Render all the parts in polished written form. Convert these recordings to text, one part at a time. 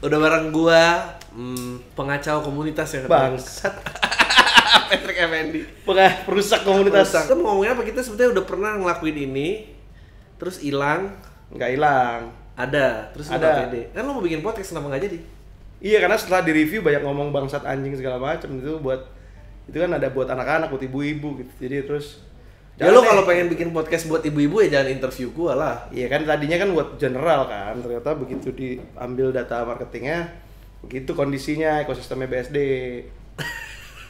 Udah bareng gua, pengacau komunitas ya. Bangsat. Patrick Effendi. Perusak komunitas. Kita mau ngomongin apa? Kita sebetulnya udah pernah ngelakuin ini, terus hilang. Nggak hilang. Ada, terus Ada. nggak pede. Kan lo mau bikin podcast, kenapa nggak jadi? Iya, karena setelah di review banyak ngomong bangsat anjing segala macam itu kan ada buat anak-anak, buat ibu-ibu gitu. Jadi terus Ya lo kalau pengen bikin podcast buat ibu-ibu ya jangan interview gua lah. iya kan tadinya kan buat general kan, ternyata begitu diambil data marketingnya begitu kondisinya ekosistemnya BSD.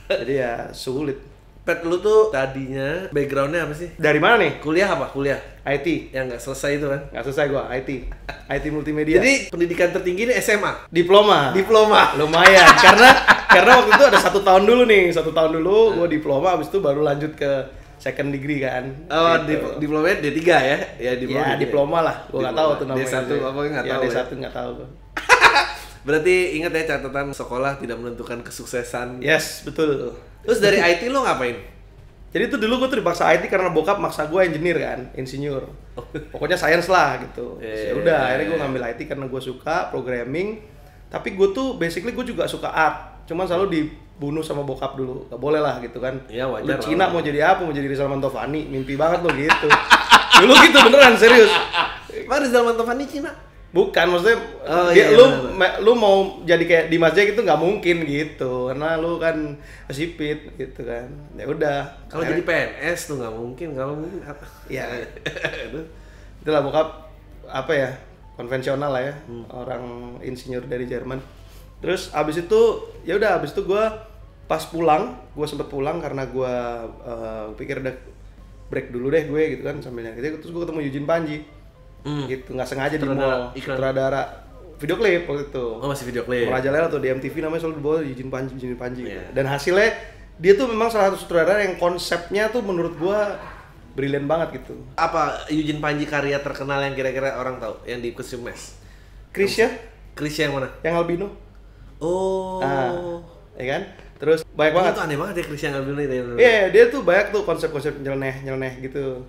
Jadi ya sulit. Pet, lu tuh tadinya backgroundnya apa sih? Dari mana nih? Kuliah apa? Kuliah? IT. Yang nggak selesai itu kan? Nggak selesai gua, IT multimedia. Jadi pendidikan tertinggi ini SMA? Diploma. Lumayan. karena waktu itu ada 1 tahun dulu nih. 1 tahun dulu gua diploma, habis itu baru lanjut ke second degree kan. Oh, gitu. diplomanya D3 ya? Ya, Diploma lah. Gua nggak tahu tuh namanya. D1 apa nggak tahu. D1 nggak tahu gua. Berarti ingat ya catatan sekolah tidak menentukan kesuksesan. Yes, betul. Terus dari IT lo ngapain? Jadi tuh dulu gue tuh dipaksa IT karena bokap maksa gue engineer kan, insinyur. Pokoknya science lah gitu. Ya udah, akhirnya gue ngambil IT karena gue suka programming. Tapi gue tuh basically gue juga suka art. Cuman selalu dibunuh sama bokap dulu. Gak boleh lah gitu kan. Iya, wajar. Lu Cina mau jadi apa? Mau jadi Rizal Mantovani? Mimpi banget lo gitu. Dulu gitu beneran serius. Emang Rizal Mantovani Cina? Bukan, maksudnya lu mau jadi kayak di Jaya gitu nggak mungkin gitu, karena lu kan sipit gitu kan. Ya udah. Kalau jadi PNS tuh nggak mungkin, kalau mungkin apa? Ya. Itulah bokap apa ya, konvensional lah ya, orang insinyur dari Jerman. Terus abis itu ya udah, abis itu gue pas pulang, gue sempet pulang karena gue pikir udah break dulu deh gue gitu kan sambil nyari. Terus gue ketemu Eugene Panji. Gitu, nggak sengaja di mall, sutradara video klip waktu itu. Oh, masih video klip. Merajalela tuh di MTV namanya selalu dibawa Eugene Panji. Yeah. Dan hasilnya dia tuh memang salah satu sutradara yang konsepnya tuh menurut gua brilian banget gitu. Apa Eugene Panji karya terkenal yang kira-kira orang tahu yang di Costume Mes? Chris ya? Chris yang mana? Yang albino. Oh. Ya kan? Terus banyak banget. Itu aneh banget ya Chris yang albino itu. Iya, dia tuh banyak tuh konsep-konsep nyeleneh gitu.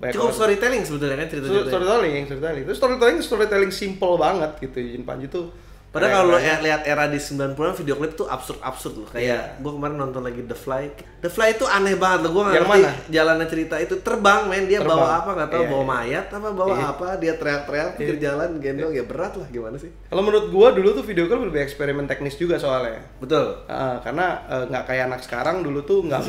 Cukup storytelling sebetulnya kan ceritanya. Storytelling. Terus storytelling simple banget gitu. Eugene Panji tuh. Padahal kalau lo lihat era di 90-an video klip tuh absurd loh. Kayak gua kemarin nonton lagi The Fly. The Fly itu aneh banget loh. Gua enggak ngerti jalannya cerita itu. Terbang men, dia bawa apa enggak tahu, bawa mayat apa bawa apa, dia teriak-teriak pinggir jalan gendong, ya berat lah gimana sih? Kalau menurut gua dulu tuh video klip lebih eksperimen teknis juga soalnya. Betul. Karena nggak kayak anak sekarang dulu tuh nggak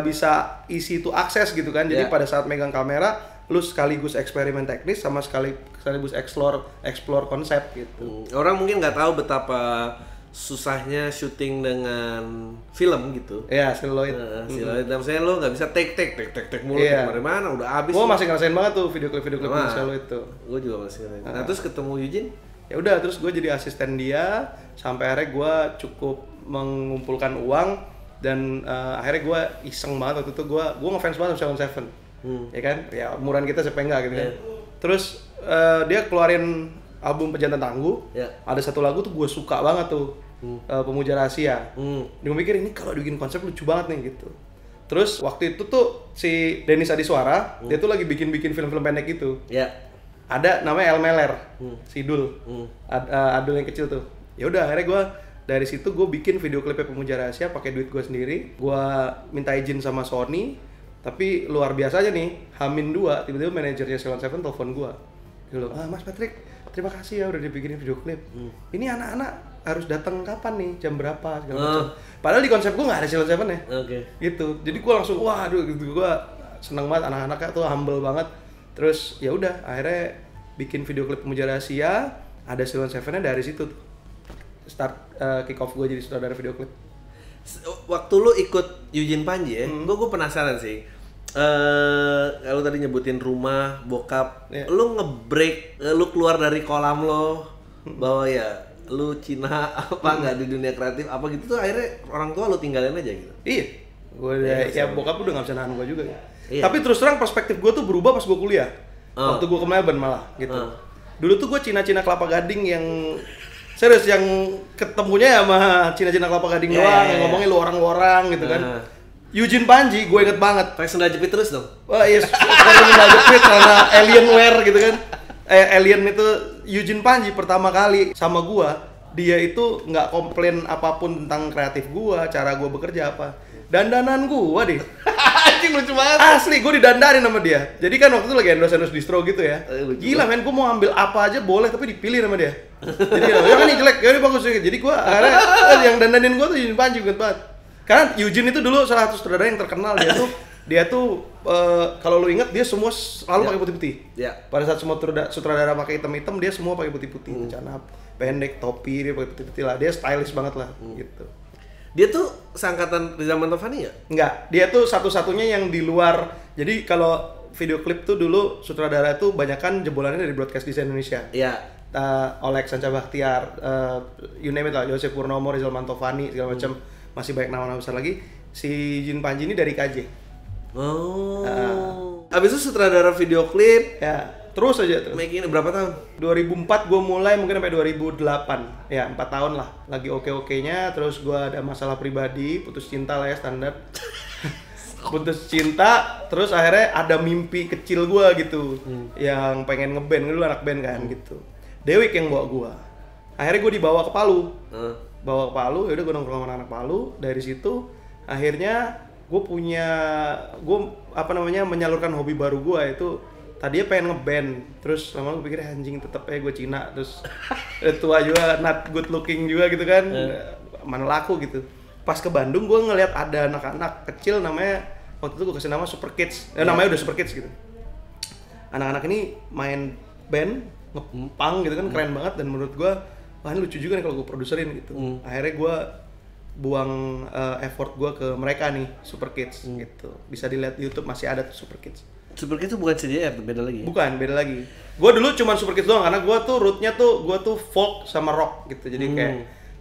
bisa isi itu akses gitu kan. Jadi pada saat megang kamera lu sekaligus eksperimen teknis sama sekaligus explore konsep gitu. Orang mungkin nggak tahu betapa susahnya syuting dengan film gitu. Iya, celluloid. Celluloid. Dan saya lo nggak bisa take mulu dari mana udah habis. Gua masih ngerasain banget tuh video klip celluloid itu. Gua juga masih ngerasain. Nah, terus ketemu Eugene? Ya udah, terus gue jadi asisten dia sampai akhirnya gue cukup mengumpulkan uang dan akhirnya gue iseng banget waktu itu gue ngefans banget sama Seven. Ya kan, ya umuran kita siapa enggak gitu kan. Terus dia keluarin album Pejantan Tangguh. Ada satu lagu tuh gue suka banget tuh, Pemuja Rahasia. Dia mikir ini kalau dibikin konsep lucu banget nih gitu. Terus waktu itu tuh si Denis Adiswara dia tuh lagi bikin film-film pendek gitu. Ada namanya El Meler, si Dul, Adul yang kecil tuh. Ya udah akhirnya gue dari situ gue bikin video klipnya Pemuja Rahasia pakai duit gue sendiri. Gue minta izin sama Sony. Tapi luar biasa aja nih, H-2 tiba-tiba manajernya Ceylon Seven telepon gua. Dia bilang, Mas Patrick, terima kasih ya udah dibikinin video klip. Ini anak-anak harus datang kapan nih, jam berapa segala macam. Padahal di konsep gua nggak ada Ceylon Seven ya. Gitu. Jadi gua langsung, waduh gitu, gua seneng banget, anak-anaknya tuh humble banget. Terus ya udah, akhirnya bikin video klip Pemuja Rahasia, ada Ceylon Seven-nya dari situ tuh. Start kick off gua jadi sutradara video klip. Waktu lu ikut Eugene Panji ya, gue penasaran sih. Kalau tadi nyebutin rumah, bokap, lu nge-break, lu keluar dari kolam lo, bahwa ya lu Cina apa nggak di dunia kreatif apa gitu tuh akhirnya orang tua lu tinggalin aja gitu. Iya, bokap udah nggak bisa nahan gue juga ya. Tapi terus terang perspektif gue tuh berubah pas gue kuliah. Waktu gue ke Melbourne malah gitu. Dulu tuh gue Cina-Cina Kelapa Gading yang serius, yang ketemunya sama Cina-Cina Kelapa Gading doang, yang ngomongin lu orang gitu kan. Eugene Panji, gue inget banget. Pakai sendal jepit terus dong? Wah iya, pakai sendal jepit, karena Alienware gitu kan. Alien itu Eugene Panji pertama kali sama gua, dia itu nggak komplain apapun tentang kreatif gua, cara gua bekerja apa. Dandanan gua deh. Anjing lucu banget. Asli gua didandanin sama dia. Jadi kan waktu itu lagi endorse distro gitu ya. Gila men, gua mau ambil apa aja boleh tapi dipilih sama dia. Jadi ya kan ini jelek, ya ini bagus. Jadi gua akhirnya yang dandanin gua tuh Eugene Panji banget. Karena Eugene itu dulu salah satu sutradara yang terkenal, dia tuh kalau lu ingat dia semua selalu pakai putih-putih. Ya. Pada saat semua sutradara pakai hitam-hitam, dia semua pakai putih-putih. Celana pendek, topi, dia pakai putih-putih lah. Dia stylish banget lah gitu. Dia tuh seangkatan Riza Mantovani ya? Enggak, dia tuh satu-satunya yang di luar. Jadi kalau video klip tuh dulu sutradara itu banyakan jebolannya dari Broadcast Design Indonesia. Iya. Oleg Sanca Bahtiar, you name it lah, Yosef Purnomo, Rizal Mantovani, segala macam. Masih banyak nama-nama besar lagi. Si Jin Panji ini dari KJ. Oh. Abis itu sutradara video klip. Ya, terus aja tuh. Making berapa tahun? 2004 gue mulai, mungkin sampai 2008. Ya, 4 tahun lah. Lagi oke-okenya, terus gue ada masalah pribadi, putus cinta lah ya, standar. Putus cinta, terus akhirnya ada mimpi kecil gue gitu. Yang pengen ngeband, dulu anak band kan gitu. Dewik yang bawa gue. Akhirnya gue dibawa ke Palu. Bawa ke Palu, yaudah gue nongkrong sama anak Palu. Dari situ, akhirnya gue menyalurkan hobi baru gue itu. Tadinya pengen ngeband, terus lama-lama gue pikir anjing tetep aja gue Cina, terus tua juga, not good looking juga gitu kan, mana laku gitu. Pas ke Bandung gue ngeliat ada anak-anak kecil namanya, waktu itu gue kasih nama Super Kids, namanya udah Super Kids gitu. Anak-anak ini main band, ngepang gitu kan, keren banget, dan menurut gue, wah ini lucu juga nih kalau gue produserin gitu. Akhirnya gue buang effort gue ke mereka nih, Super Kids gitu. Bisa dilihat di YouTube masih ada tuh Super Kids. Super Kids itu bukan CJR, beda lagi. Bukan, beda lagi. Gue dulu cuma Super Kids doang karena gue tuh rootnya tuh folk sama rock gitu. Jadi kayak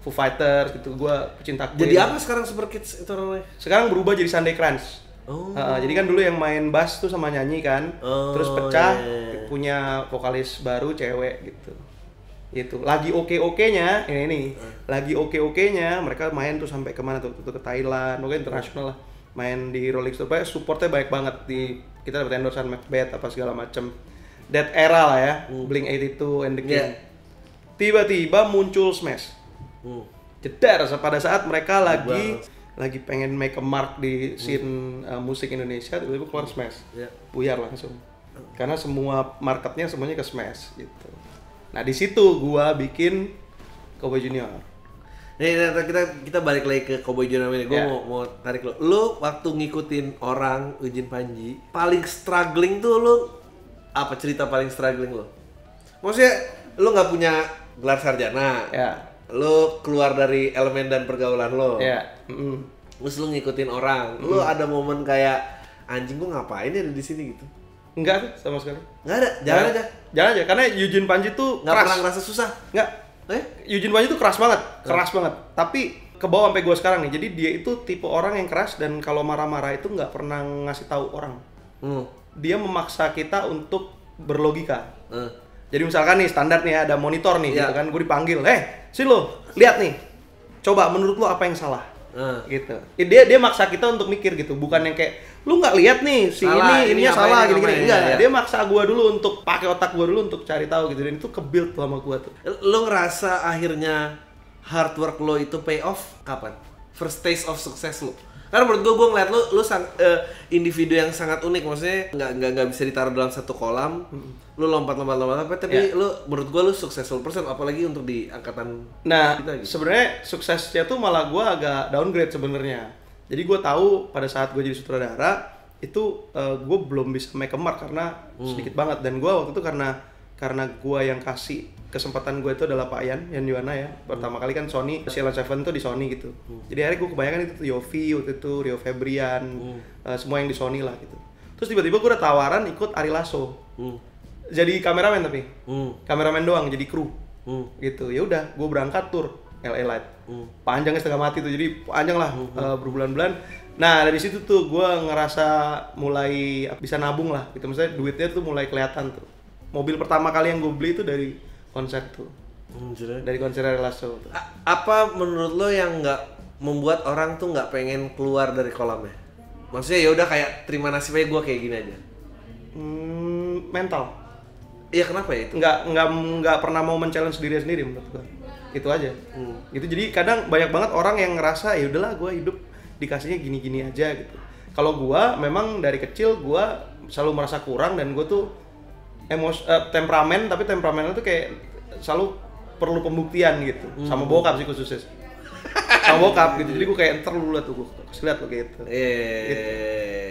Foo Fighters gitu. Gue pecinta Queen. Jadi apa sekarang Super Kids itu namanya? Sekarang berubah jadi Sunday Crunch. Jadi kan dulu yang main bass tuh sama nyanyi kan. Terus pecah, punya vokalis baru cewek gitu. Itu lagi oke-okenya ini. Lagi oke-okenya mereka main tuh sampai kemana tuh ke Thailand, pokoknya internasional lah. Main di Rolling Stone, supportnya baik banget. Kita dapat endorsean Macbeth apa segala macem. That era lah ya, Blink-182 and the King. Tiba-tiba muncul Smash. Jedar pada saat mereka lagi pengen make a mark di scene musik Indonesia, tiba-tiba keluar Smash. Buyar langsung. Karena semua marketnya semuanya ke Smash gitu. Nah di situ gua bikin Cowboy Junior. Nih kita balik lagi ke Cowboy Junior ini. Gue mau tarik lo. Lu waktu ngikutin orang Eugene Panji, paling struggling tuh lu apa, cerita paling struggling lo? Maksudnya lu nggak punya gelar sarjana. Lu keluar dari elemen dan pergaulan lo. Terus lu ngikutin orang. Lu ada momen kayak anjing gua ngapain ya ada di sini gitu? Enggak sama sekali. Enggak ada. Jalan aja. Karena Eugene Panji tuh nggak pernah ngerasa susah. Enggak. Eugene Panji tuh keras banget. Tapi ke bawah sampai gue sekarang nih. Jadi dia itu tipe orang yang keras dan kalau marah-marah itu nggak pernah ngasih tahu orang. Dia memaksa kita untuk berlogika. Jadi misalkan nih standar nih ada monitor nih, gitu kan, gue dipanggil, sini lo, lihat nih, coba menurut lo apa yang salah, gitu. Dia maksa kita untuk mikir gitu, bukan yang kayak lu nggak lihat nih si ininya salah gini-gini, enggak. Dia maksa gue dulu untuk pakai otak gue dulu untuk cari tahu gitu, dan itu ke-build tuh sama gue tuh. Lo ngerasa akhirnya hard work lo itu pay off kapan? First taste of success lo? Karena menurut gue ngeliat lu individu yang sangat unik, maksudnya nggak bisa ditaruh dalam satu kolam. Lu lompat tapi lu menurut gue lu successful person, apalagi untuk di angkatan kita gitu. Sebenarnya suksesnya tuh malah gue agak downgrade sebenarnya. Jadi gue tahu pada saat gue jadi sutradara itu gue belum bisa make a mark karena sedikit banget, dan gue waktu itu karena gue yang kasih kesempatan gue itu adalah Pak Yan Yuwana ya. Pertama kali kan Sony, Sheila Seven tuh di Sony gitu. Jadi akhirnya gue kebanyakan itu Yofi, waktu itu Rio Febrian, semua yang di Sony lah gitu. Terus tiba-tiba gue ada tawaran ikut Ari Lasso. Jadi kameramen tapi. Kameramen doang, jadi kru. Gitu. Ya udah, gue berangkat tur LA Light. Panjangnya setengah mati tuh. Jadi panjang lah, berbulan-bulan. Nah, dari situ tuh gue ngerasa mulai bisa nabung lah gitu. Maksudnya duitnya tuh mulai kelihatan tuh. Mobil pertama kali yang gue beli itu dari konser tuh. Dari konser Ari Lasso tuh. Apa menurut lo yang nggak membuat orang tuh nggak pengen keluar dari kolamnya? Maksudnya ya udah kayak terima nasib aja gue kayak gini aja. Mental. Iya, kenapa ya itu? Nggak pernah mau men-challenge diri sendiri menurut gua. Itu aja. Gitu. Jadi kadang banyak banget orang yang ngerasa ya udahlah gua hidup dikasihnya gini-gini aja gitu. Kalau gua memang dari kecil gua selalu merasa kurang dan gua tuh temperamen, tapi temperamennya tuh kayak selalu perlu pembuktian gitu. Sama bokap sih khususnya. Sama bokap gitu. Jadi gua kayak ntar lu liat tuh, gua kasih liat lo kayak gitu. Gitu.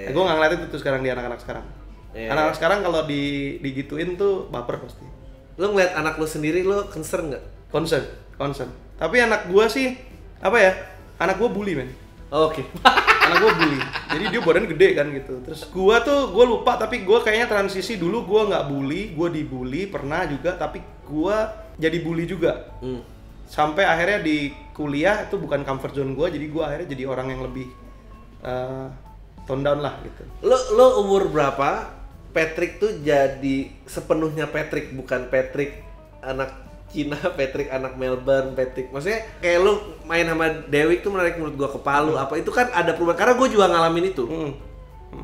Nah, gua nggak ngeliat itu tuh sekarang di anak-anak sekarang. Anak-anak sekarang kalau digituin tuh baper pasti. Lo ngeliat anak lo sendiri, lo concern nggak? Concern. Tapi anak gua sih apa ya? Anak gua bully, men. Oke. Anak gua bully. Jadi dia badan gede kan gitu. Terus gua lupa, tapi gua kayaknya transisi dulu gua nggak bully, gua dibully pernah juga, tapi gua jadi bully juga. Sampai akhirnya di kuliah itu bukan comfort zone gua, jadi gua akhirnya jadi orang yang lebih tone down lah gitu. Lo umur berapa? Patrick tuh jadi sepenuhnya Patrick, bukan Patrick anak Cina, Patrick anak Melbourne, Patrick. Maksudnya kayak lu main sama Dewi tuh menarik menurut gua ke Palu apa itu kan ada perubahan, karena gua juga ngalamin itu.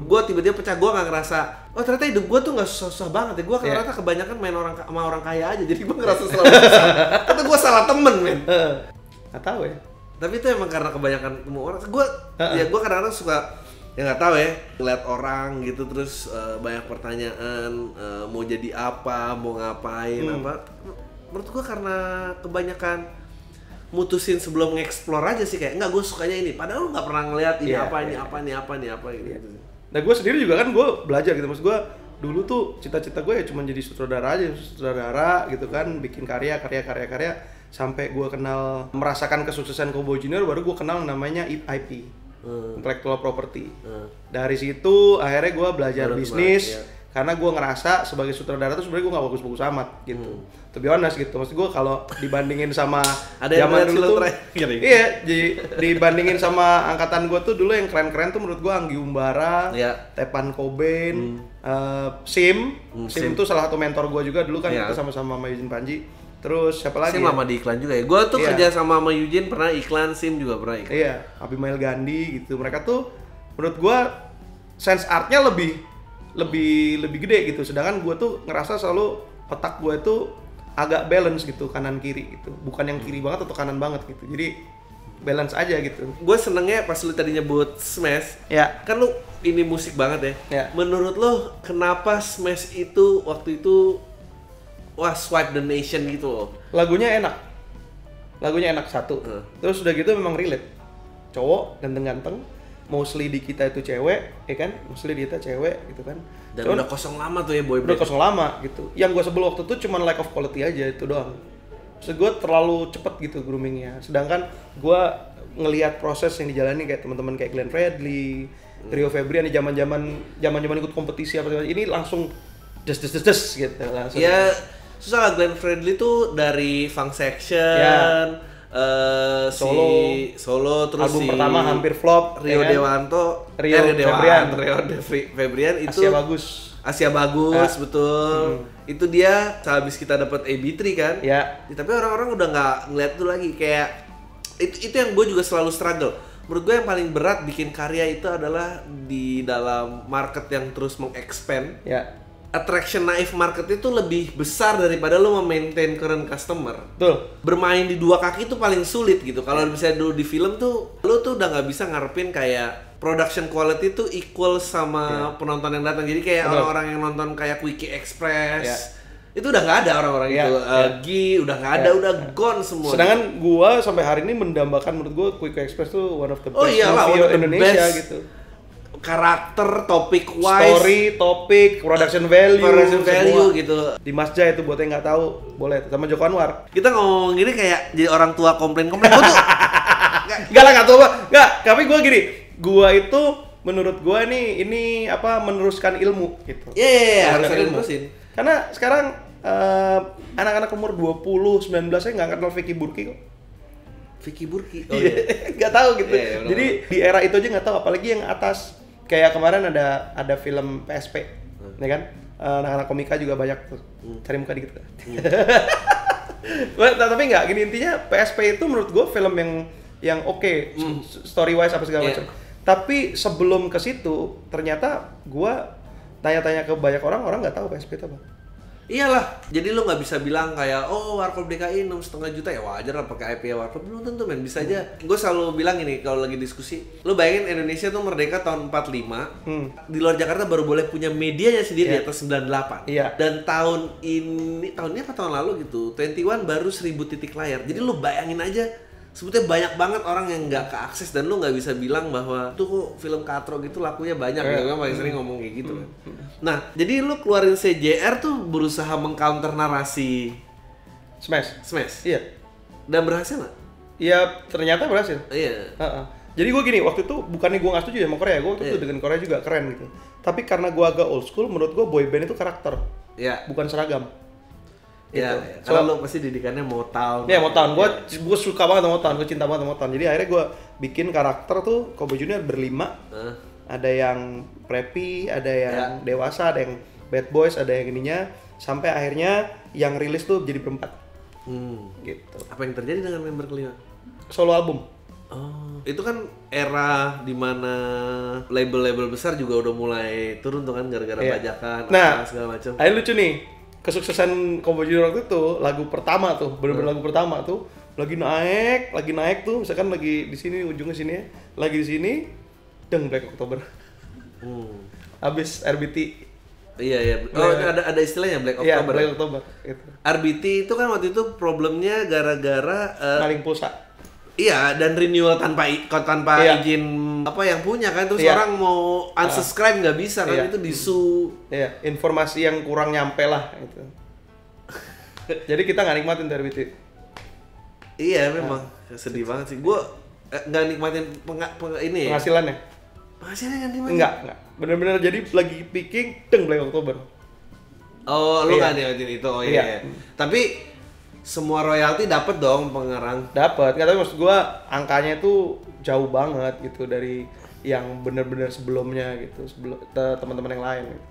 Gua tiba-tiba pecah, gua nggak ngerasa oh ternyata hidup gua tuh nggak susah banget ya. Gua ternyata kebanyakan main sama orang kaya aja, jadi gua ngerasa selalu susah. Kata gua salah temen, men. Nggak tahu ya. Tapi itu emang karena kebanyakan ketemu orang. Gua kadang-kadang suka ya nggak tahu ya, ngeliat orang gitu terus banyak pertanyaan, mau jadi apa, mau ngapain apa. Menurut gua karena kebanyakan mutusin sebelum nge-explore aja sih, kayak enggak, gue sukanya ini padahal lu nggak pernah ngeliat ini apa gitu. Nah gue sendiri juga kan gue belajar gitu, maksud gue dulu tuh cita-cita gue ya cuma jadi sutradara gitu kan, bikin karya sampai gue kenal merasakan kesuksesan Cowboy Junior, baru gue kenal namanya IP, intellectual property. Dari situ akhirnya gue belajar bisnis. Karena gue ngerasa sebagai sutradara tuh sebenarnya gue nggak bagus-bagus amat gitu. To be honest gitu, maksud gue kalau dibandingin sama zaman dulu tuh, iya, jadi dibandingin sama angkatan gue tuh dulu yang keren-keren tuh menurut gue Anggi Umbara, Tepan Cobain, Sim tuh salah satu mentor gue juga dulu kan, kita sama-sama sama Eugene Panji. Terus siapa lagi? Sim lama di iklan juga ya. Gue tuh kerja sama Eugene pernah iklan, Sim juga pernah iklan. Iya, Abimael Gandhi gitu. Mereka tuh menurut gue sense artnya lebih gede gitu, sedangkan gue tuh ngerasa selalu otak gue tuh agak balance gitu, kanan kiri gitu, bukan yang kiri banget atau kanan banget gitu, jadi balance aja gitu. Gue senengnya pas lu tadi nyebut Smash, kan lu ini musik banget ya. Menurut lo kenapa Smash itu waktu itu swipe the nation gitu loh? Lagunya enak satu, terus udah gitu memang relate, cowok ganteng-ganteng, mostly di kita itu cewek, ya kan? Mostly di kita cewek gitu kan. Dan udah kosong lama tuh ya boy band. Udah kosong lama gitu. Yang gue sebel waktu itu cuma lack of quality aja, itu doang. Maksud gue terlalu cepet gitu groomingnya. Sedangkan gue ngelihat proses yang dijalani kayak teman-teman kayak Glenn Fredly, Rio Febrian di zaman ikut kompetisi apa ini langsung des gitu langsung. Ya susah lah, Glenn Fredly tuh dari Funk Section. Solo terus album pertama hampir flop, Rio Febrian itu Asia bagus betul. Itu dia sehabis kita dapat AB3 kan. Tapi orang-orang udah nggak ngeliat itu lagi, kayak itu yang gue juga selalu struggle. Menurut gue yang paling berat bikin karya itu adalah di dalam market yang terus mengexpand. Attraction naif market itu lebih besar daripada lo memaintain current customer. Betul. Bermain di dua kaki itu paling sulit gitu. Kalau misalnya dulu di film tuh, lo tuh udah nggak bisa ngarepin kayak production quality tuh equal sama penonton yang datang. Jadi kayak orang-orang yang nonton kayak Quickie Express, itu udah nggak ada orang-orang itu. Udah nggak ada, udah gone semua. Sedangkan gua sampai hari ini mendambakan, menurut gua Quickie Express tuh one of the best movie Indonesia gitu. Karakter, topik wise, story, topik, production value gitu. Di Masja itu buat yang nggak tahu boleh, sama Joko Anwar. Kita ngomong gini kayak jadi orang tua komplain. Gua tuh nggak tahu nggak. Tapi gue gini, gue itu menurut gue ini apa meneruskan ilmu gitu. Harus terusin. Karena sekarang anak-anak umur 20, 19 nggak kenal Vicky Burki kok. Vicky Burki? Nggak tahu gitu. Jadi di era itu aja nggak tahu, apalagi yang atas. Kayak kemarin ada film PSP, ya kan? Anak-anak komika juga banyak tuh. Cari muka dikit kan. Tapi nggak, gini intinya PSP itu menurut gue film yang oke, story wise apa segala macam. Tapi sebelum ke situ ternyata gue tanya-tanya ke banyak orang nggak tahu PSP itu apa. Iyalah, jadi lu nggak bisa bilang kayak oh Warkop DKI 6,5 juta ya wajar lah pakai IP ya Warkop. Belum tentu men, bisa aja. Gue selalu bilang ini kalau lagi diskusi, lu bayangin Indonesia tuh merdeka tahun 45, di luar Jakarta baru boleh punya medianya sendiri di atas 98. Dan tahun ini apa tahun lalu gitu, 21 baru 1000 titik layar. Jadi lu bayangin aja, sebetulnya banyak banget orang yang nggak keakses dan lu nggak bisa bilang bahwa tuh kok film katro gitu lakunya banyak. Gue paling sering ngomong kayak gitu kan. Nah, jadi lu keluarin CJR tuh berusaha mengcounter narasi Smash. Iya. Dan berhasil nggak? Iya, ternyata berhasil. Iya. Jadi gue gini, waktu itu bukannya gue nggak setuju sama Korea, gue waktu itu dengan Korea juga keren gitu. Tapi karena gue agak old school, menurut gue boyband itu karakter, bukan seragam. Iya, gitu. Karena lo pasti didikannya Motown. Iya, Motown. Gue suka banget sama Motown, gue cinta banget sama Motown. Jadi akhirnya gue bikin karakter tuh Cowboy Junior berlima. Ada yang preppy, ada yang dewasa, ada yang bad boys, ada yang ininya. Sampai akhirnya yang rilis tuh jadi berempat. Gitu. Apa yang terjadi dengan member kelima? Solo album. Oh, itu kan era dimana label-label besar juga udah mulai turun tuh kan gara-gara bajakan, segala macam. Nah, lucu nih. Kesuksesan Cowboy Junior waktu itu lagu pertama tuh, bener-bener lagu pertama tuh lagi naik tuh, misalkan lagi di sini ujungnya sini ya, lagi di sini, deng Black October. Habis RBT. Iya. Oh, ada istilahnya Black October. Iya, Black October. Gitu. RBT itu kan waktu itu problemnya gara-gara maling pulsa. Iya, dan renewal tanpa izin apa yang punya kan, terus orang mau unsubscribe nggak bisa kan, itu disu. Iya, informasi yang kurang nyampe lah itu. Jadi kita nggak nikmatin RBT. Iya, memang sedih banget sih. Gue nggak nikmatin ini ya. Penghasilannya nggak nikmatin. Enggak. Bener-bener jadi lagi picking, deng Black October. Oh, lu nggak nikmatin itu. Oh iya. Tapi semua royalti dapat dong pengarang. Dapat. Tapi maksud gua angkanya itu jauh banget gitu dari yang bener-bener sebelumnya gitu, sebelum teman-teman yang lain gitu.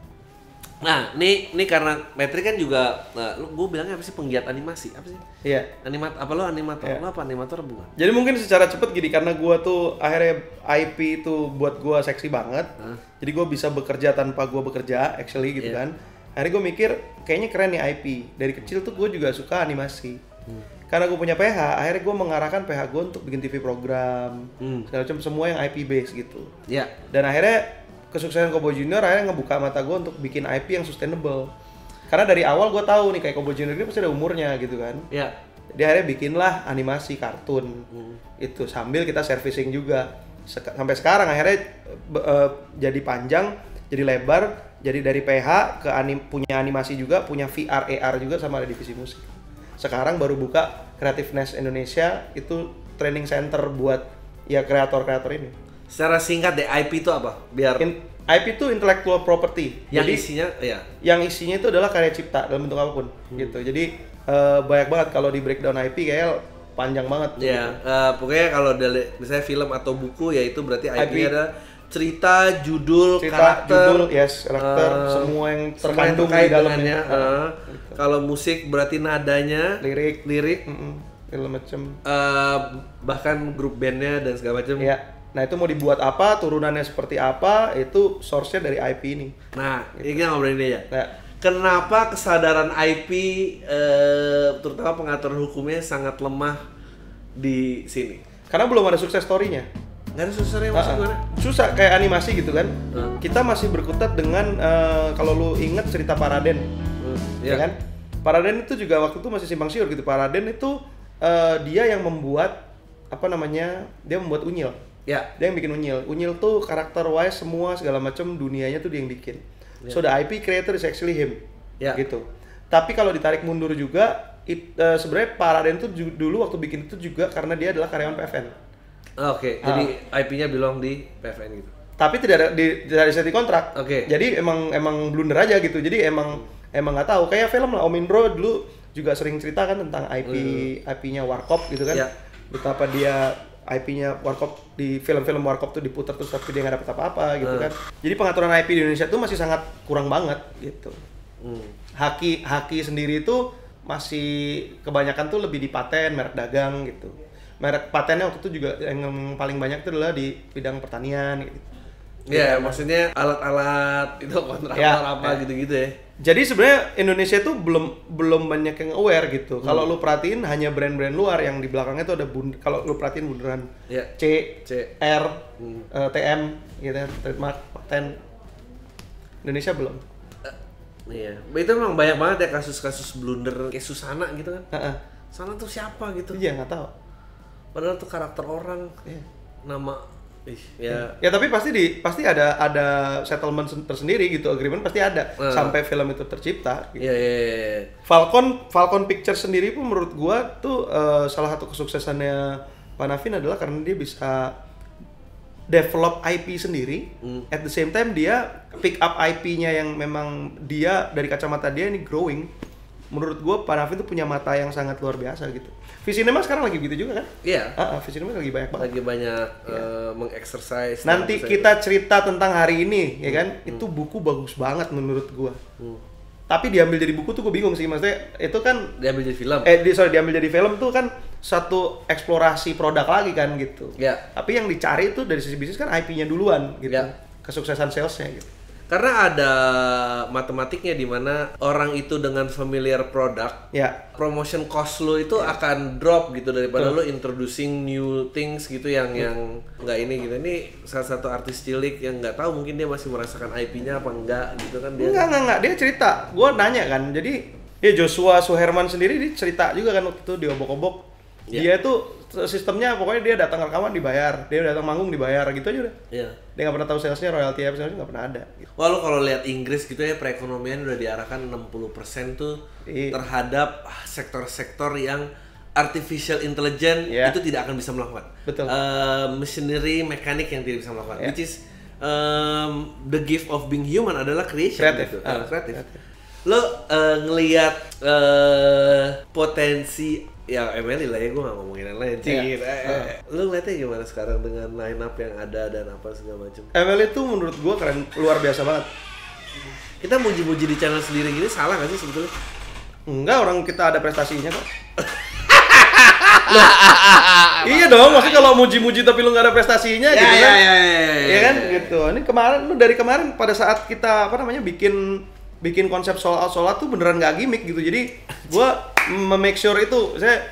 Nah, ini karena Patrick kan juga gue bilangnya apa sih, penggiat animasi, apa sih? Iya. Lo animator, lo apa animator bukan? Jadi mungkin secara cepet gini, karena gua tuh akhirnya IP itu buat gua seksi banget. Jadi gua bisa bekerja tanpa gua bekerja actually gitu kan. Akhirnya gue mikir, kayaknya keren nih IP. Dari kecil tuh gue juga suka animasi. Karena gue punya PH, akhirnya gue mengarahkan PH gue untuk bikin TV program. Segala macam, semua yang IP based gitu. Iya. Dan akhirnya kesuksesan Cowboy Junior akhirnya ngebuka mata gue untuk bikin IP yang sustainable. Karena dari awal gue tahu nih, kayak Cowboy Junior ini pasti ada umurnya gitu kan. Iya. Jadi akhirnya bikinlah animasi kartun. Itu sambil kita servicing juga. Sampai sekarang akhirnya jadi panjang, jadi lebar. Jadi dari PH ke punya animasi juga, punya VR, AR juga, sama ada divisi musik. Sekarang baru buka Creativeness Indonesia, itu training center buat ya kreator-kreator ini. Secara singkat deh, IP itu apa? Biar IP itu intellectual property. Yang jadi, isinya, yang isinya itu adalah karya cipta dalam bentuk apapun, gitu. Jadi banyak banget kalau di breakdown IP kayak panjang banget. Iya, pokoknya kalau dari misalnya film atau buku ya itu berarti IP ada cerita, judul, karakter, karakter, semua yang terkandung di dalamnya. Kalau musik berarti nadanya, lirik, segala macam. Bahkan grup bandnya dan segala macam. Iya. Nah itu mau dibuat apa, turunannya seperti apa, itu source-nya dari IP ini. Nah, ini kita ngobrolin ini ya. Kenapa kesadaran IP, terutama pengatur hukumnya sangat lemah di sini? Karena belum ada sukses story-nya. Nggak ada susahnya maksud gue. Susah kayak animasi gitu kan. Kita masih berkutat dengan kalau lu inget cerita Paraden. Ya kan? Paraden itu juga waktu itu masih simpang siur gitu. Paraden itu dia yang membuat dia membuat Unyil. Ya. Dia yang bikin Unyil. Unyil tuh karakter wise semua segala macam dunianya tuh dia yang bikin. So the IP creator is actually him. Gitu. Tapi kalau ditarik mundur juga sebenarnya Paraden tuh dulu waktu bikin itu juga karena dia adalah karyawan PFN. Oke, jadi IP-nya belong di PFN gitu. Tapi tidak ada setting kontrak. Jadi emang blunder aja gitu. Jadi emang nggak tahu. Kayak film lah, Om Indro dulu juga sering cerita kan tentang IP-nya Warkop gitu kan. Betapa dia IP-nya Warkop di film-film Warkop tuh diputar terus tapi dia nggak dapet apa-apa gitu kan. Jadi pengaturan IP di Indonesia tuh masih sangat kurang banget gitu. Haki sendiri itu masih kebanyakan tuh lebih di paten, merek dagang gitu. Merek patennya waktu itu juga yang paling banyak itu adalah di bidang pertanian gitu. Iya, maksudnya alat-alat itu kontraktor apa gitu-gitu ya. Jadi sebenarnya Indonesia itu belum banyak yang aware gitu. Kalau lu perhatiin hanya brand-brand luar yang di belakangnya itu ada kalau lu perhatiin bundaran C, R, TM gitu ya, trademark, paten. Indonesia belum. Iya, itu memang banyak banget ya kasus-kasus blunder kayak Susana gitu kan. Sana tuh siapa gitu? Iya, nggak tahu. Padahal tuh karakter orang, nama ya tapi pasti ada settlement tersendiri gitu, agreement pasti ada sampai film itu tercipta gitu. Falcon Pictures sendiri pun menurut gua tuh salah satu kesuksesannya Pak Navin adalah karena dia bisa develop IP sendiri, at the same time dia pick up IP-nya yang memang dia dari kacamata dia ini growing. Menurut gua Pak Navin tuh punya mata yang sangat luar biasa gitu. Visinema sekarang lagi begitu juga kan? Iya. Visinema lagi banyak banget. Lagi banyak mengexercise. Nanti kita cerita tentang hari ini, ya kan? Itu buku bagus banget menurut gua. Tapi diambil jadi buku tuh gua bingung sih, maksudnya itu kan diambil jadi film. Diambil jadi film tuh kan satu eksplorasi produk lagi kan gitu. Iya. Tapi yang dicari itu dari sisi bisnis kan IP-nya duluan gitu. Kesuksesan salesnya gitu. Karena ada matematiknya di mana orang itu dengan familiar produk, promotion cost lo itu akan drop gitu daripada lo introducing new things gitu yang nggak ini gitu. Ini salah satu artis cilik yang nggak tahu, mungkin dia masih merasakan IP-nya apa enggak gitu kan dia. Enggak, dia cerita. Gua nanya kan. Jadi Joshua Suherman sendiri dia cerita juga kan waktu itu di Obok-Obok. Dia tuh sistemnya pokoknya dia datang rekaman dibayar, dia datang manggung dibayar gitu aja udah. Dia nggak pernah tahu salesnya, royalty apa salesnya nggak pernah ada. Gitu. Wah, lo kalau lihat Inggris gitu ya, perekonomian udah diarahkan 60% tuh terhadap sektor-sektor yang artificial intelligence itu tidak akan bisa melakukan. Betul. Machinery, mekanik yang tidak bisa melakukan. Which is the gift of being human adalah creation. Kreatif. Kreatif. Lo ngelihat potensi ya MLI lah ya, gue gak ngomongin yang lain sih. Lu ngeliatnya gimana sekarang dengan line up yang ada dan apa segala macam? MLI itu menurut gue keren, luar biasa banget. Kita muji-muji di channel sendiri gini salah gak sih sebetulnya? Enggak, orang kita ada prestasinya kok. Iya dong, maksudnya kalau muji-muji tapi lu gak ada prestasinya gitu kan. Iya kan gitu. Ini dari kemarin pada saat kita bikin konsep sold out tuh beneran gak gimmick gitu. Jadi gua make sure itu saya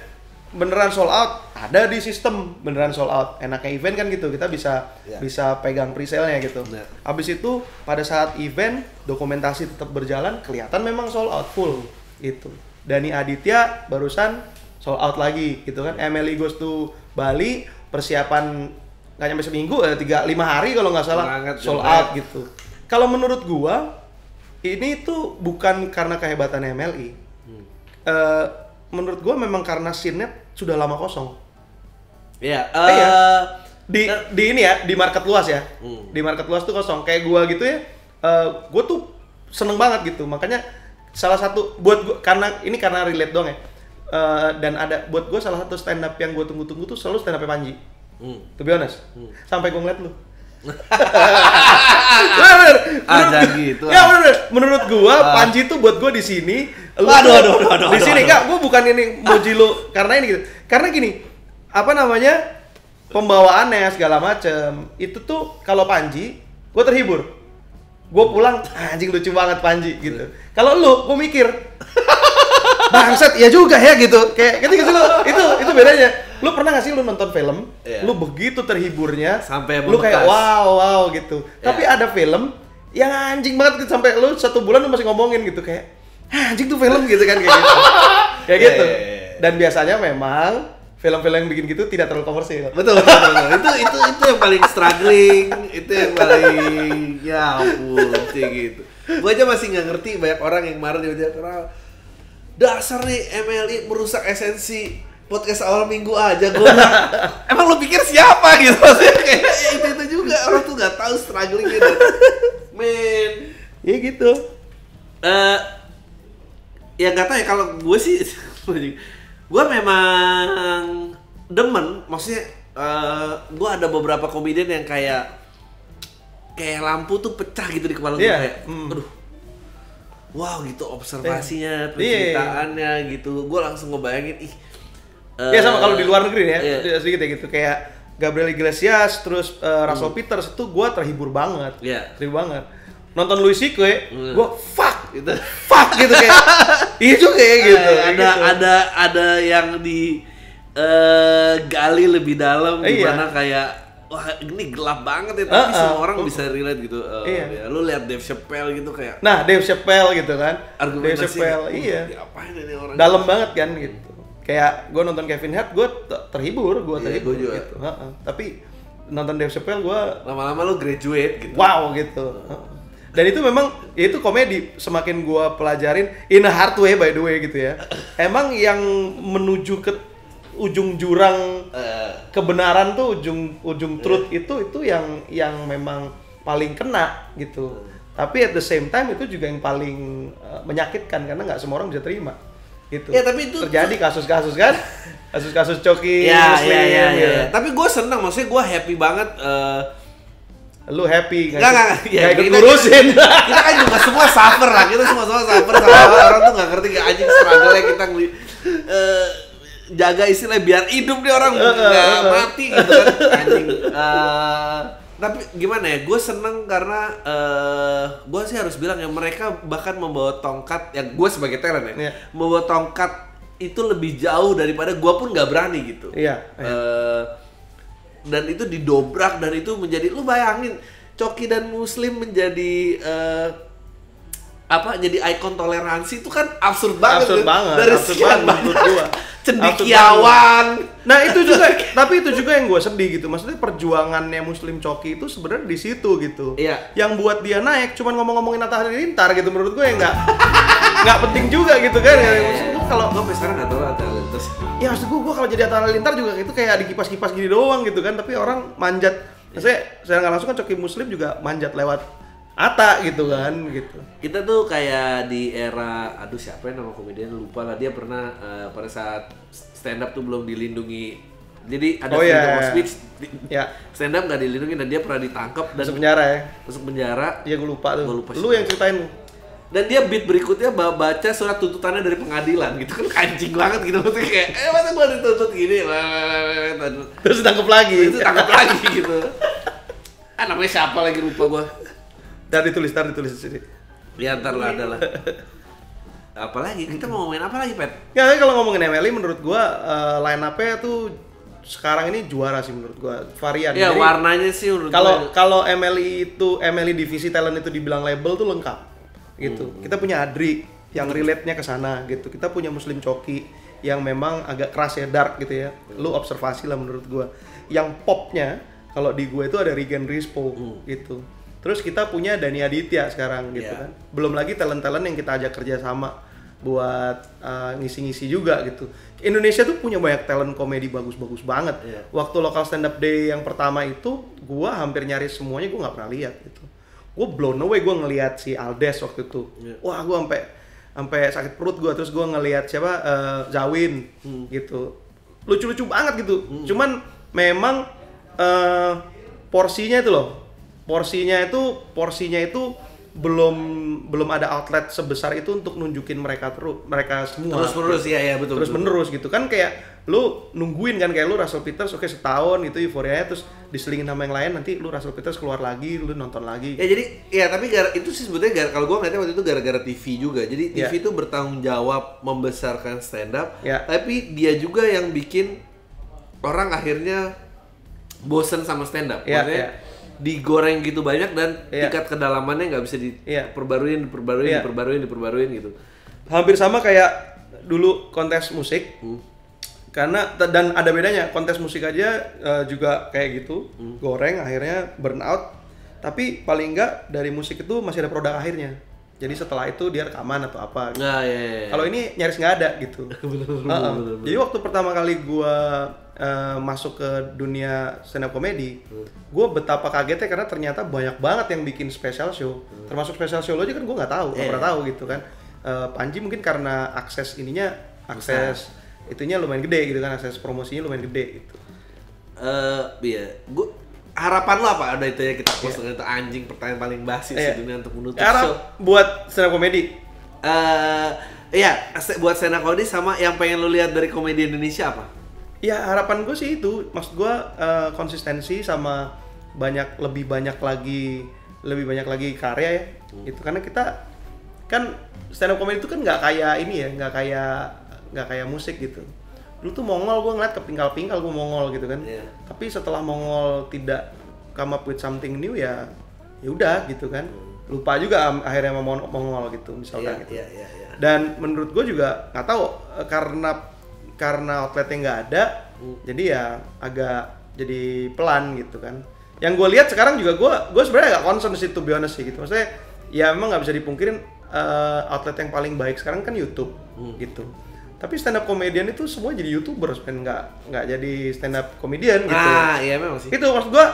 beneran sold out, ada di sistem beneran sold out. Enaknya event kan gitu, kita bisa pegang pre-sale-nya gitu. Abis itu pada saat event dokumentasi tetap berjalan, kelihatan memang sold out full gitu. Dani Aditya barusan sold out lagi gitu kan. Emily Goes to Bali persiapan nggak nyampe seminggu, 5 hari kalau nggak salah sold out gitu. Kalau menurut gua ini tuh bukan karena kehebatan MLI. Menurut gua memang karena scene-nya sudah lama kosong. Iya. Di ini ya, di market luas ya. Di market luas tuh kosong. Kayak gua gitu ya. Gua tuh seneng banget gitu. Makanya salah satu buat gua karena relate doang ya. Dan ada buat gua salah satu stand up yang gua tunggu-tunggu tuh selalu stand up Panji. To be honest. Sampai gua ngeliat lu. bener. Gitu. Ya bener. Menurut gua Panji tuh buat gua di sini. Aduh. Di sini enggak, gua bukan ini muji lu karena ini gitu. Karena gini, apa namanya? Pembawaannya segala macem. Itu tuh kalau Panji, gua terhibur. Gua pulang, anjing lucu banget Panji gitu. Kalau lu, gua mikir bangsat ya juga ya gitu. Kayak ketika lu itu bedanya. Lu pernah gak sih lu nonton film, lu begitu terhiburnya sampai lu kayak wow gitu. Tapi ada film yang anjing banget gitu, sampai lu 1 bulan lu masih ngomongin gitu kayak anjing tuh film gitu kan kayak gitu. Kayak gitu. Dan biasanya memang film-film yang bikin gitu tidak terlalu komersil. Betul. Itu yang paling struggling, itu yang paling ya ampun sih gitu. Gua aja masih nggak ngerti, banyak orang yang marah dia karena dasar nih MLI merusak esensi podcast awal minggu aja. Gua emang lu pikir siapa gitu? Maksudnya kayak itu juga orang tuh nggak tahu struggling gitu. Men, ya gitu. Ya nggak tahu ya, kalau gue sih gue memang demen, maksudnya gue ada beberapa komedian yang kayak lampu tuh pecah gitu di kepala gue kayak aduh, wow gitu observasinya, penceritaannya gitu, gue langsung ngebayangin ya sama kalau di luar negeri ya sedikit ya gitu, kayak Gabriel Iglesias, terus Russell Peters itu gue terhibur banget. Terhibur banget. Nonton Luis CK, gue fuck gitu kayak iya juga ya gitu. Ada yang di gali lebih dalam gimana kayak wah ini gelap banget ya tapi semua orang bisa relate gitu. Ya, lu lihat Dave Chappelle gitu kayak. Nah, Dave Chappelle gitu kan. Dave Chappelle Diapain ini orang? Dalam banget kan gitu. Kayak gue nonton Kevin Hart, gue terhibur juga. Gitu. Tapi nonton Dave Chappelle gue lama-lama lu graduate gitu. Wow gitu. Dan itu memang itu komedi semakin gue pelajarin in a hard way by the way gitu ya. Emang yang menuju ke ujung jurang kebenaran tuh ujung truth itu yang memang paling kena gitu. Tapi at the same time itu juga yang paling menyakitkan karena nggak semua orang bisa terima gitu. Ya tapi itu terjadi kasus-kasus kan, kasus-kasus coki Muslim. Ya. Tapi gue senang, maksudnya gue happy banget. Lu happy nggak ikut ngurusin. Kita kan juga semua suffer lah, kita semua suffer sama orang tuh nggak ngerti anjing struggle-nya kita jaga istilah biar hidup nih orang nggak mati gitu kan anjing. Tapi gimana ya, gue seneng karena gue sih harus bilang ya mereka bahkan membawa tongkat, yang gue sebagai talent ya membawa tongkat itu lebih jauh daripada gue pun nggak berani gitu. Dan itu didobrak dan itu menjadi, lu bayangin Coki dan Muslim menjadi jadi ikon toleransi itu kan absurd banget. Dari sekian banyak cendekiawan. Nah itu juga, tapi itu juga yang gue sedih gitu. Maksudnya perjuangannya Muslim Coki itu sebenarnya di situ gitu. Yang buat dia naik cuman ngomong-ngomongin Atta Halilintar gitu, menurut gue ya nggak penting juga gitu kan. Kalau gue sekarang nggak tahu Atta Halilintar. Ya maksud gue kalau jadi Atta Halilintar juga itu kayak dikipas-kipas gini doang gitu kan. Tapi orang manjat. Maksudnya saya nggak langsung kan Coki Muslim juga manjat lewat Atta gitu kan gitu. Kita tuh kayak di era siapa ya nama komedian lupa lah, dia pernah pada saat stand up tuh belum dilindungi. Jadi ada freedom of speech. Stand up nggak dilindungi dan dia pernah ditangkap dan masuk penjara. Iya gue lupa tuh. Gua lupa lu yang ceritain. Dan dia beat berikutnya baca surat tuntutannya dari pengadilan gitu kan, anjing banget gitu, maksudnya kayak masa gua dituntut gini terus ditangkap lagi gitu. Namanya siapa lagi lupa gua. Ntar ditulis di sini. Ya ntar lah adalah. Apalagi kita mau ngomongin apa lagi, Pet? Ya kalau ngomongin MLI menurut gua line up-nya tuh sekarang ini juara sih menurut gua, varian. Ya jadi, warnanya sih menurut gua. Kalau MLI divisi talent itu dibilang label tuh lengkap gitu. Kita punya Adri yang relate-nya ke sana gitu. Kita punya Muslim Coki yang memang agak keras ya, dark gitu ya. Lu observasi lah menurut gua. Yang popnya kalau di gua itu ada Regan Rispo gitu. Terus kita punya Dani Aditya sekarang gitu kan. Belum lagi talent-talent yang kita ajak kerja sama buat ngisi-ngisi juga gitu. Indonesia tuh punya banyak talent komedi bagus-bagus banget. Waktu Local Stand Up Day yang pertama itu, gua hampir nyaris semuanya gua nggak pernah lihat gitu. Gua blown away gua ngelihat si Aldes waktu itu. Wah, gua sampai sakit perut gua. Terus gua ngelihat siapa Zawin gitu. Lucu-lucu banget gitu. Cuman memang porsinya itu belum ada outlet sebesar itu untuk nunjukin mereka semua. Terus betul. Terus menerus gitu kan, kayak lu nungguin kan, kayak lu Russell Peters setahun itu euforianya, terus diselingin sama yang lain, nanti lu Russell Peters keluar lagi, lu nonton lagi. Ya jadi tapi itu sih sebetulnya kalau gua ngeliatnya waktu itu gara-gara TV juga. Jadi TV itu bertanggung jawab membesarkan stand up, tapi dia juga yang bikin orang akhirnya bosen sama stand up. Maksudnya digoreng gitu banyak dan tingkat kedalamannya nggak bisa diperbaruin gitu. Hampir sama kayak dulu kontes musik. Karena dan ada bedanya, kontes musik aja juga kayak gitu, goreng akhirnya burn out. Tapi paling enggak dari musik itu masih ada produk akhirnya. Jadi setelah itu dia rekaman atau apa gitu. Kalau ini nyaris nggak ada gitu. Bener. Jadi waktu pertama kali gua masuk ke dunia stand up comedy, gue betapa kagetnya karena ternyata banyak banget yang bikin special show, termasuk special show lo aja kan gue nggak pernah tahu gitu kan. Panji mungkin karena akses itunya lumayan gede gitu kan, akses promosinya lumayan gede gitu. Gue harapan lo apa? Ada itu ya kita close dengan itu anjing pertanyaan paling basis di dunia untuk menutup show. Buat stand up comedy. Buat stand up comedy sama yang pengen lo lihat dari komedi Indonesia apa? Ya harapan gue sih itu, maksud gue konsistensi sama lebih banyak lagi karya ya. Gitu karena kita kan stand up comedy itu kan nggak kayak ini ya, nggak kayak musik gitu. Dulu tuh Mongol gue ngeliat kepingkal-pingkal gue Mongol gitu kan. Tapi setelah Mongol tidak come up with something new ya udah gitu kan. Lupa juga akhirnya sama Mongol gitu misalkan gitu. Dan menurut gue juga nggak tahu karena outletnya nggak ada, jadi ya agak jadi pelan gitu kan. Yang gue lihat sekarang juga gue sebenarnya agak concern sih, to be honest sih gitu. Maksudnya ya emang nggak bisa dipungkirin outlet yang paling baik sekarang kan YouTube gitu. Tapi stand up comedian itu semua jadi YouTuber, nggak jadi stand up comedian gitu. Iya memang sih. Itu maksud gue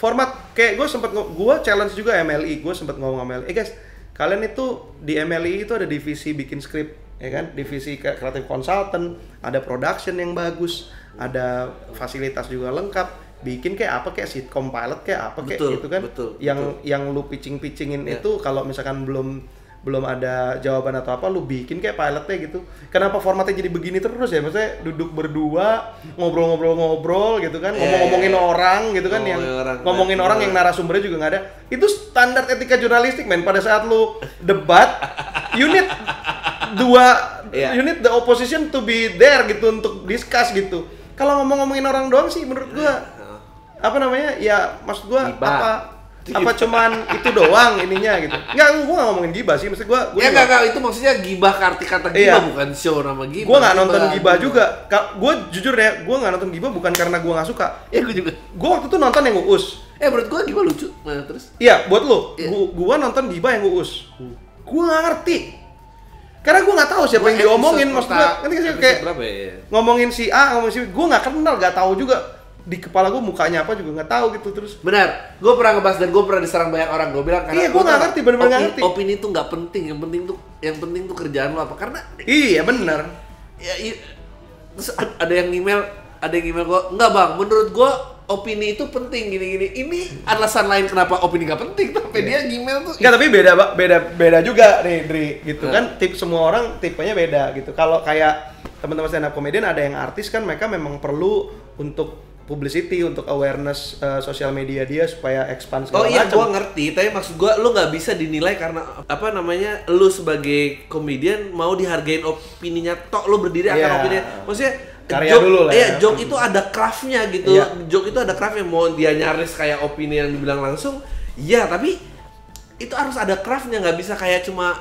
format kayak gue challenge juga MLI, gue sempet ngomong MLI, guys, kalian itu di MLI itu ada divisi bikin skrip, ya kan, divisi kreatif consultant, ada production yang bagus, ada fasilitas juga lengkap, bikin kayak apa kayak sitcom pilot kayak apa kayak gitu kan, yang lu pitchingin itu kalau misalkan belum ada jawaban atau apa, lu bikin kayak pilotnya gitu. Kenapa formatnya jadi begini terus ya? Maksudnya duduk berdua, ngobrol gitu kan, ngomongin orang gitu kan, ngomongin orang yang narasumbernya juga nggak ada. Itu standar etika jurnalistik, men. Pada saat lu debat, you need the opposition to be there gitu untuk discuss gitu. Kalau ngomongin orang doang sih menurut gua apa namanya? Ya maksud gua apa cuman itu doang ininya gitu. Enggak, gua enggak ngomongin gibah sih, maksud gua ya enggak, itu maksudnya gibah arti kata gibah, bukan show nama gibah. Gua enggak nonton gibah juga. Gua jujur ya, gua enggak nonton gibah bukan karena gua enggak suka. Ya gua juga. Gua waktu itu nonton yang Uus. Menurut gua gibah lucu. Nah, terus? Iya, buat lu. Gua nonton gibah yang Uus. Gua enggak ngerti. Karena gue nggak tahu siapa yang diomongin, maksudnya ngerti sih kayak ngomongin si A, ngomongin si B, gue nggak kenal, nggak tahu juga di kepala gue mukanya apa juga nggak tahu gitu. Terus benar, gue pernah ngebahas dan gue pernah diserang banyak orang, gue bilang karena gue nggak ngerti, benar-benar nggak ngerti. Opini itu nggak penting, yang penting tuh kerjaan lo apa, karena iya benar. Terus ada yang email gue, enggak bang, menurut gue opini itu penting gini. Ini alasan lain kenapa opini nggak penting, tapi dia email tuh. Nggak, tapi beda juga nih, Dri, gitu kan. Semua orang tipenya beda gitu. Kalau kayak teman-teman stand up comedian ada yang artis kan, mereka memang perlu untuk publicity, untuk awareness sosial media dia supaya expand segala macam. Oh iya, gua ngerti, tapi maksud gua lu nggak bisa dinilai karena apa namanya, lu sebagai komedian mau dihargain opininya tok, lu berdiri akan opininya. Maksudnya karya dulu lah ya. Joke itu ada craftnya gitu. Joke itu ada craftnya, mau dia nyaris kayak opini yang dibilang langsung, iya, tapi itu harus ada craftnya, nggak bisa kayak cuma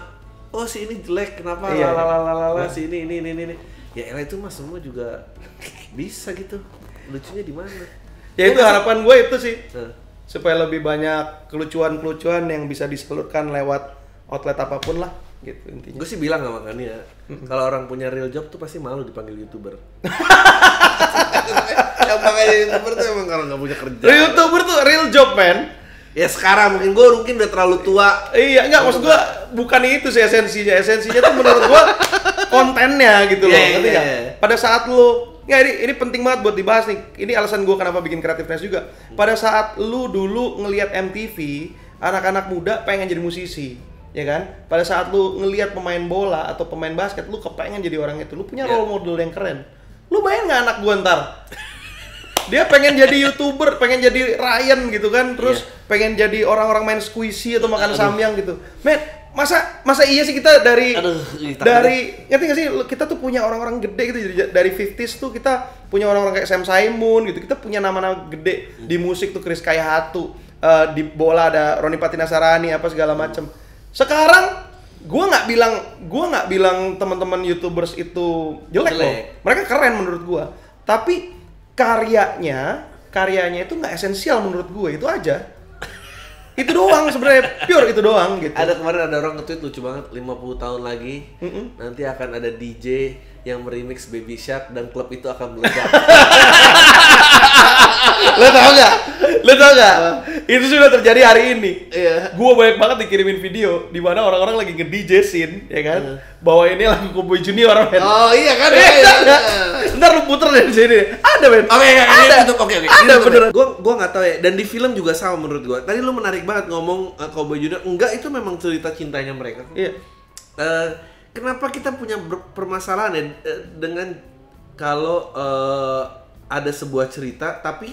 oh si ini jelek kenapa si ini. Ya elah, itu mah semua juga bisa gitu. Lucunya di mana? Ya itu harapan gue itu sih. Supaya lebih banyak kelucuan-kelucuan yang bisa disalurkan lewat outlet apapun lah gitu intinya. Gue sih bilang sama Kania, kalau orang punya real job tuh pasti malu dipanggil YouTuber. Yang pakai YouTuber tuh emang kalau nggak punya kerja. YouTuber tuh real job, man. Ya sekarang mungkin udah terlalu tua. Iya, enggak, maksud gue bukan itu sih esensinya. Esensinya tuh menurut gue kontennya gitu loh, ngerti nggak? Pada saat lu ini penting banget buat dibahas nih. Ini alasan gue kenapa bikin Creativeness juga. Pada saat lu dulu ngelihat MTV, anak-anak muda pengen jadi musisi, ya kan? Pada saat lu ngelihat pemain bola atau pemain basket, lu kepengen jadi orang itu. Lu punya role model yang keren. Lu bayang nggak anak gue ntar? Dia pengen jadi YouTuber, pengen jadi Ryan gitu kan, terus pengen jadi orang-orang main squishy atau makan samyang gitu. Men, masa iya sih kita dari ngerti nggak sih, kita tuh punya orang-orang gede gitu, dari 50s tuh kita punya orang-orang kayak Sam Simon gitu, kita punya nama-nama gede di musik tuh, Chris Kayahatu, di bola ada Roni Patinasarani apa segala macem. Sekarang gue nggak bilang teman-teman YouTubers itu jelek loh, mereka keren menurut gue, tapi karyanya itu nggak esensial menurut gue, itu aja. Itu doang sebenarnya, pure itu doang gitu. Kemarin ada orang nge-tweet lucu banget, 50 tahun lagi nanti akan ada DJ yang meremix Baby Shark dan klub itu akan meledak. Lo tau gak? Itu sudah terjadi hari ini. Gua banyak banget dikirimin video di mana orang-orang lagi nge-DJ scene, ya kan? Bawa ini lagu Cowboy Junior, men. Oh iya kan? Ntar lu puter dari sini. Ada, men. Oke. Ada beneran. Gua nggak tahu ya. Dan di film juga sama menurut gua. Tadi lu menarik banget ngomong Cowboy Junior. Enggak, itu memang cerita cintanya mereka. Iya. Kenapa kita punya permasalahan ya dengan kalau ada sebuah cerita tapi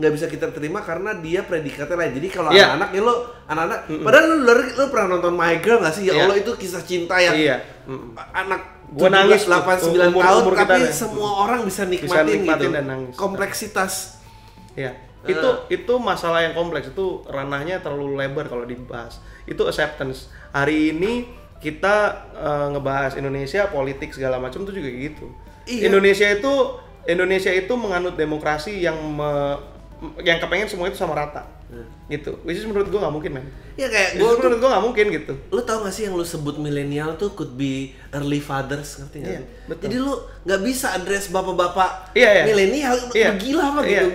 nggak bisa kita terima karena dia predikatnya lain. Jadi kalau anak-anak ya lo anak-anak padahal lu pernah nonton My Girl nggak sih? Ya Allah itu kisah cinta yang anak gua nangis 8-9 tahun tapi semua orang bisa nikmatin gitu. Dan nangis. Kompleksitas. Iya. Itu masalah yang kompleks, itu ranahnya terlalu lebar kalau dibahas. Itu acceptance. Hari ini kita ngebahas Indonesia, politik segala macam itu juga gitu. Iya. Indonesia itu menganut demokrasi yang kepengen semua itu sama rata. Gitu. Which is menurut gua nggak mungkin, men. Ya kayak menurut gua nggak mungkin gitu. Lu tau gak sih yang lu sebut milenial tuh could be early fathers, ngerti nggak? Iya, betul. Jadi lu nggak bisa address bapak-bapak Iya. milenial, gila mah gitu.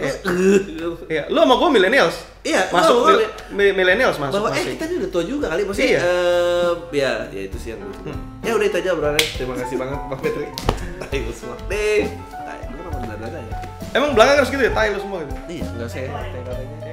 Iya. Lu sama gua millennials. Iya, masuk millennials masuk. Bahwa kita ini udah tua juga kali, maksudnya. Ya itu sih yang gue. Ya udah itu aja obrolannya. Terima kasih banget Pak Patrick. Tai lu semua. Tai lu kenapa dada ya? Emang belakang harus gitu ya, tai lu semua gitu. Iya, enggak saya tai katanya.